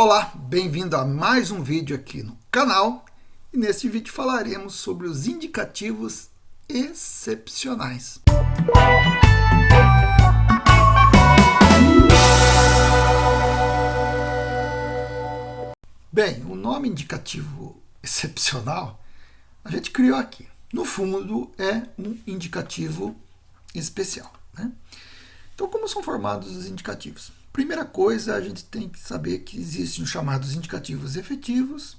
Olá, bem-vindo a mais um vídeo aqui no canal. E neste vídeo falaremos sobre os indicativos excepcionais. Bem, o nome indicativo excepcional a gente criou aqui. No fundo, é um indicativo especial, né? Então, como são formados os indicativos? Primeira coisa, a gente tem que saber que existem os chamados indicativos efetivos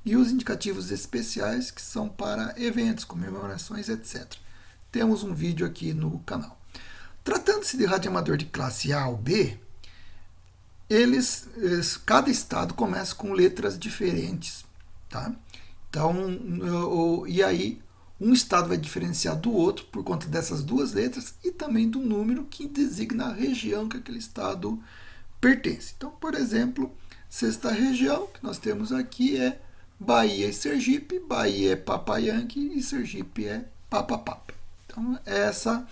e os indicativos especiais, que são para eventos, comemorações, etc. Temos um vídeo aqui no canal. Tratando-se de radioamador de classe A ou B, cada estado começa com letras diferentes, tá? Então, e aí um estado vai diferenciar do outro por conta dessas duas letras e também do número que designa a região que aquele estado pertence. Então, por exemplo, sexta região que nós temos aqui é Bahia e Sergipe. Bahia é Papa Yankee e Sergipe é Papa Papa. Então, essa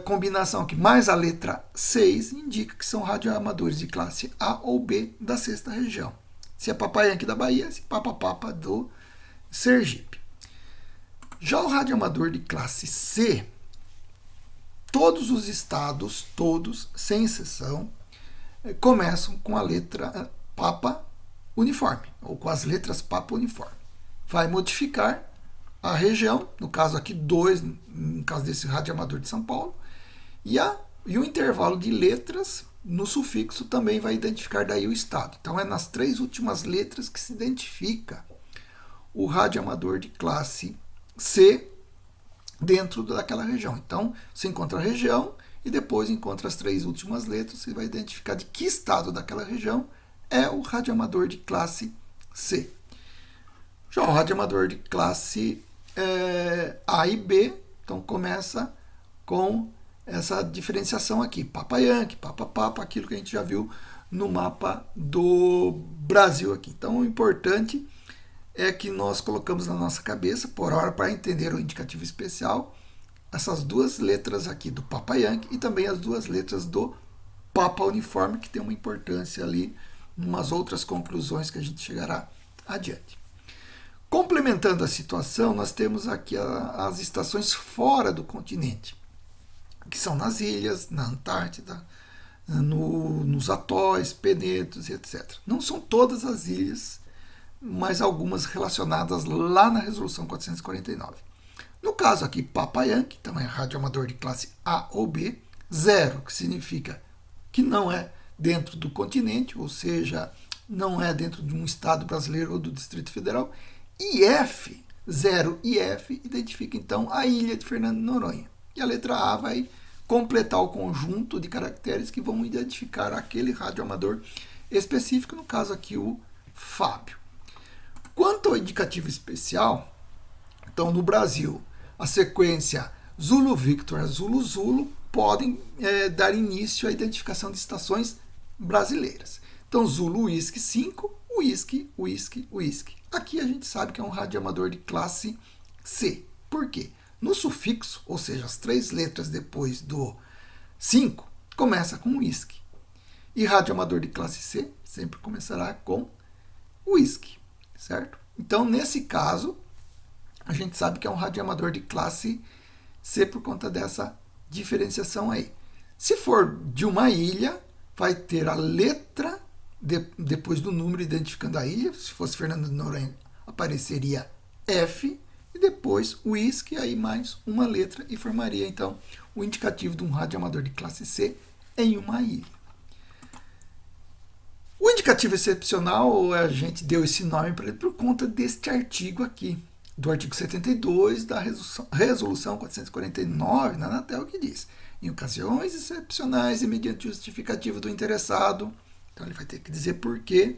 combinação aqui, mais a letra 6, indica que são radioamadores de classe A ou B da sexta região. Se é Papa Yankee da Bahia, se Papa Papa do Sergipe. Já o radioamador de classe C, todos os estados, todos, sem exceção, começam com a letra Papa uniforme, ou com as letras Papa uniforme. Vai modificar a região, no caso aqui 2, no caso desse radioamador de São Paulo, e o intervalo de letras no sufixo também vai identificar daí o estado. Então é nas 3 últimas letras que se identifica o radioamador de classe C dentro daquela região. Então, você encontra a região e depois encontra as 3 últimas letras, você vai identificar de que estado daquela região é o radioamador de classe C. Já o radioamador de classe A e B, então começa com essa diferenciação aqui, Papa Yankee, Papa Papa, aquilo que a gente já viu no mapa do Brasil aqui. Então, o importante é que nós colocamos na nossa cabeça, por hora, para entender o indicativo especial, essas 2 letras aqui do Papa Yankee e também as 2 letras do Papa uniforme, que tem uma importância ali, em umas outras conclusões que a gente chegará adiante. Complementando a situação, nós temos aqui as estações fora do continente, que são nas ilhas, na Antártida, nos atóis, penedos, etc. Não são todas as ilhas, mas algumas relacionadas lá na resolução 449. No caso aqui, Papa Yankee, então é radioamador de classe A ou B, 0, que significa que não é dentro do continente, ou seja, não é dentro de um estado brasileiro ou do Distrito Federal, e F, 0 e F, identifica então a ilha de Fernando de Noronha. E a letra A vai completar o conjunto de caracteres que vão identificar aquele radioamador específico, no caso aqui o Fábio. Quanto ao indicativo especial, então no Brasil, a sequência Zulu Victor, Zulu Zulu podem dar início à identificação de estações brasileiras. Então Zulu Whisky 5, Whisky, Whisky, Whisky. Aqui a gente sabe que é um radioamador de classe C. Por quê? No sufixo, ou seja, as 3 letras depois do 5, começa com Whisky. E radioamador de classe C sempre começará com Whisky. Certo? Então, nesse caso, a gente sabe que é um radioamador de classe C por conta dessa diferenciação aí. Se for de uma ilha, vai ter a letra depois do número identificando a ilha. Se fosse Fernando de Noronha, apareceria F e depois Whisky, aí mais uma letra e formaria então o indicativo de um radioamador de classe C em uma ilha. O indicativo excepcional, a gente deu esse nome para ele por conta deste artigo aqui, do artigo 72 da resolução 449 na Anatel, que diz: em ocasiões excepcionais e mediante justificativa do interessado, então ele vai ter que dizer por quê,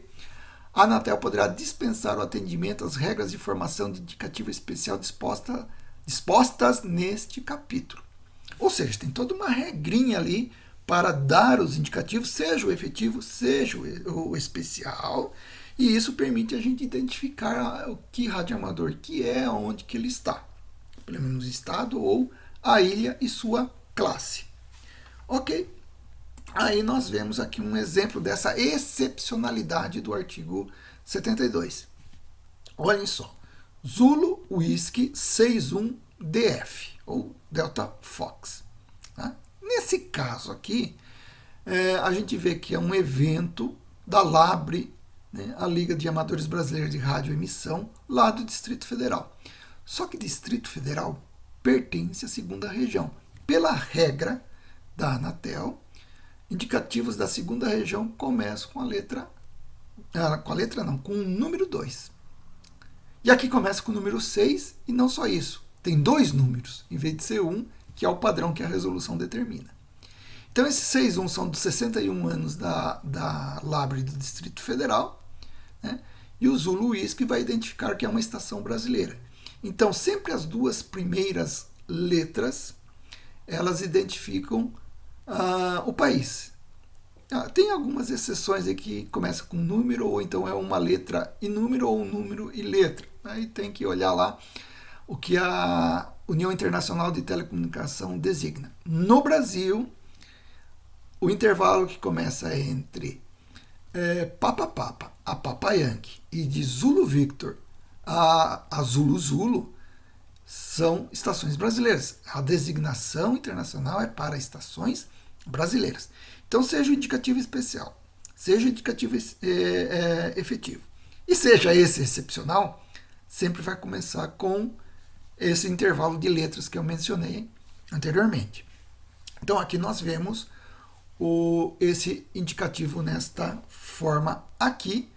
a Anatel poderá dispensar o atendimento às regras de formação de indicativo especial dispostas neste capítulo. Ou seja, tem toda uma regrinha ali para dar os indicativos, seja o efetivo, seja o especial, e isso permite a gente identificar o que radioamador que é, onde que ele está, pelo menos o estado ou a ilha e sua classe. Ok? Aí nós vemos aqui um exemplo dessa excepcionalidade do artigo 72. Olhem só, Zulu Whisky 61DF, ou Delta Fox. Tá? Nesse caso aqui, a gente vê que é um evento da LABRE, né, a Liga de Amadores Brasileiros de Radioemissão, lá do Distrito Federal. Só que Distrito Federal pertence à segunda região. Pela regra da Anatel, indicativos da segunda região começam com a letra... com o número 2. E aqui começa com o número 6, e não só isso. Tem 2 números, em vez de ser 1, que é o padrão que a resolução determina. Então, esses 61 são dos 61 anos da LABRE do Distrito Federal, né? E o Zulu Whisky vai identificar que é uma estação brasileira. Então, sempre as 2 primeiras letras, elas identificam o país. Tem algumas exceções aí que começa com número, ou então é uma letra e número, ou um número e letra. Aí tem que olhar lá o que a União Internacional de Telecomunicação designa. No Brasil, o intervalo que começa entre Papa Papa, a Papa Yankee, e de Zulu Victor a Zulu Zulu, são estações brasileiras. A designação internacional é para estações brasileiras. Então, seja o indicativo especial, seja o indicativo efetivo, e seja esse excepcional, sempre vai começar com esse intervalo de letras que eu mencionei anteriormente. Então, aqui nós vemos esse indicativo nesta forma aqui,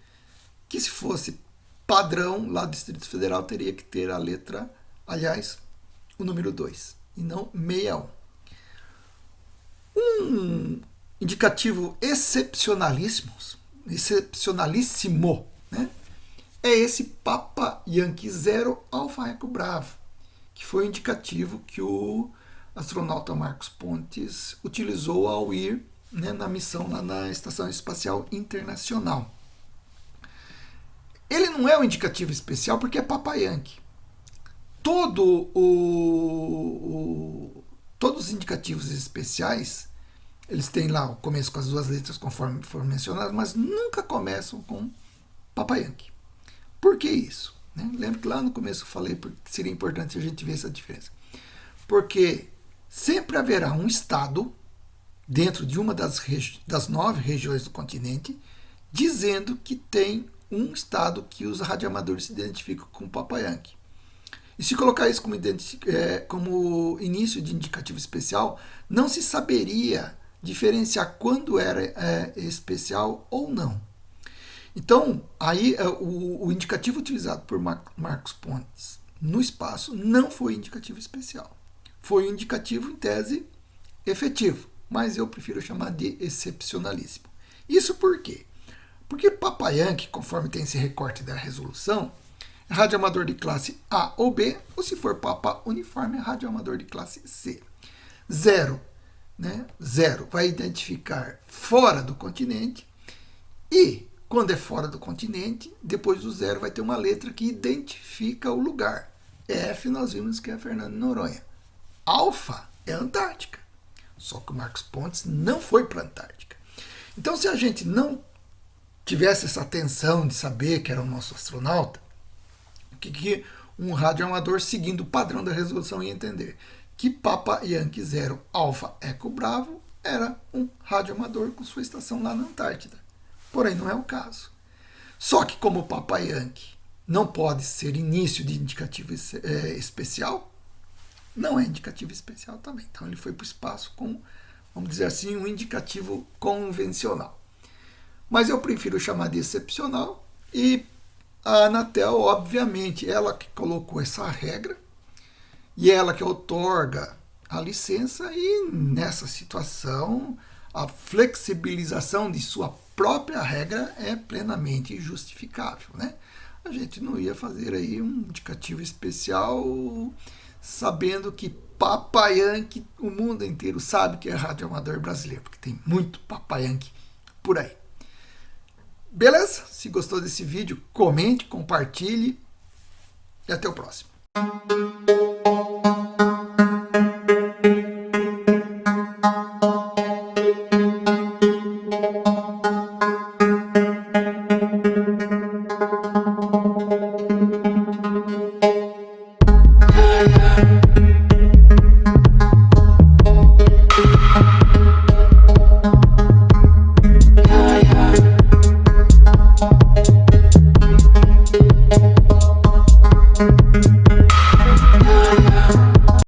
que se fosse padrão lá do Distrito Federal, teria que ter a letra, aliás, o número 2, e não 61. Um indicativo excepcionalíssimo, né? É esse Papa Yankee 0 Alfa Eco Bravo, que foi o indicativo que o astronauta Marcos Pontes utilizou ao ir, né, na missão lá na Estação Espacial Internacional. Ele não é um indicativo especial porque é Papa Yankee. Todos os indicativos especiais, eles têm lá o começo com as 2 letras conforme foram mencionados, mas nunca começam com Papa Yankee. Por que isso? Lembra que lá no começo eu falei que seria importante a gente ver essa diferença. Porque sempre haverá um estado dentro de uma das 9 regiões do continente dizendo que tem um estado que os radioamadores se identificam com Papa Yankee. E se colocar isso como início de indicativo especial, não se saberia diferenciar quando era especial ou não. Então, aí o indicativo utilizado por Marcos Pontes no espaço não foi indicativo especial. Foi um indicativo, em tese, efetivo, mas eu prefiro chamar de excepcionalíssimo. Isso por quê? Porque Papa Yankee, conforme tem esse recorte da resolução, é radioamador de classe A ou B, ou se for Papa Uniforme, é radioamador de classe C. 0, né? 0 vai identificar fora do continente, e quando é fora do continente, depois do 0 vai ter uma letra que identifica o lugar. F nós vimos que é Fernando de Noronha. Alfa é Antártica. Só que o Marcos Pontes não foi para a Antártica. Então, se a gente não tivesse essa atenção de saber que era o nosso astronauta, o que um radioamador seguindo o padrão da resolução ia entender? Que Papa Yankee 0 Alfa Eco Bravo era um radioamador com sua estação lá na Antártida. Porém, não é o caso. Só que como o Papa Yankee não pode ser início de indicativo especial, não é indicativo especial também. Então ele foi para o espaço com, vamos dizer assim, um indicativo convencional. Mas eu prefiro chamar de excepcional, e a Anatel, obviamente, ela que colocou essa regra e ela que outorga a licença, e nessa situação a flexibilização de sua própria regra é plenamente justificável, né? A gente não ia fazer aí um indicativo especial sabendo que Papa Yankee, o mundo inteiro sabe que é radioamador brasileiro, porque tem muito Papa Yankee por aí. Beleza? Se gostou desse vídeo, comente, compartilhe e até o próximo.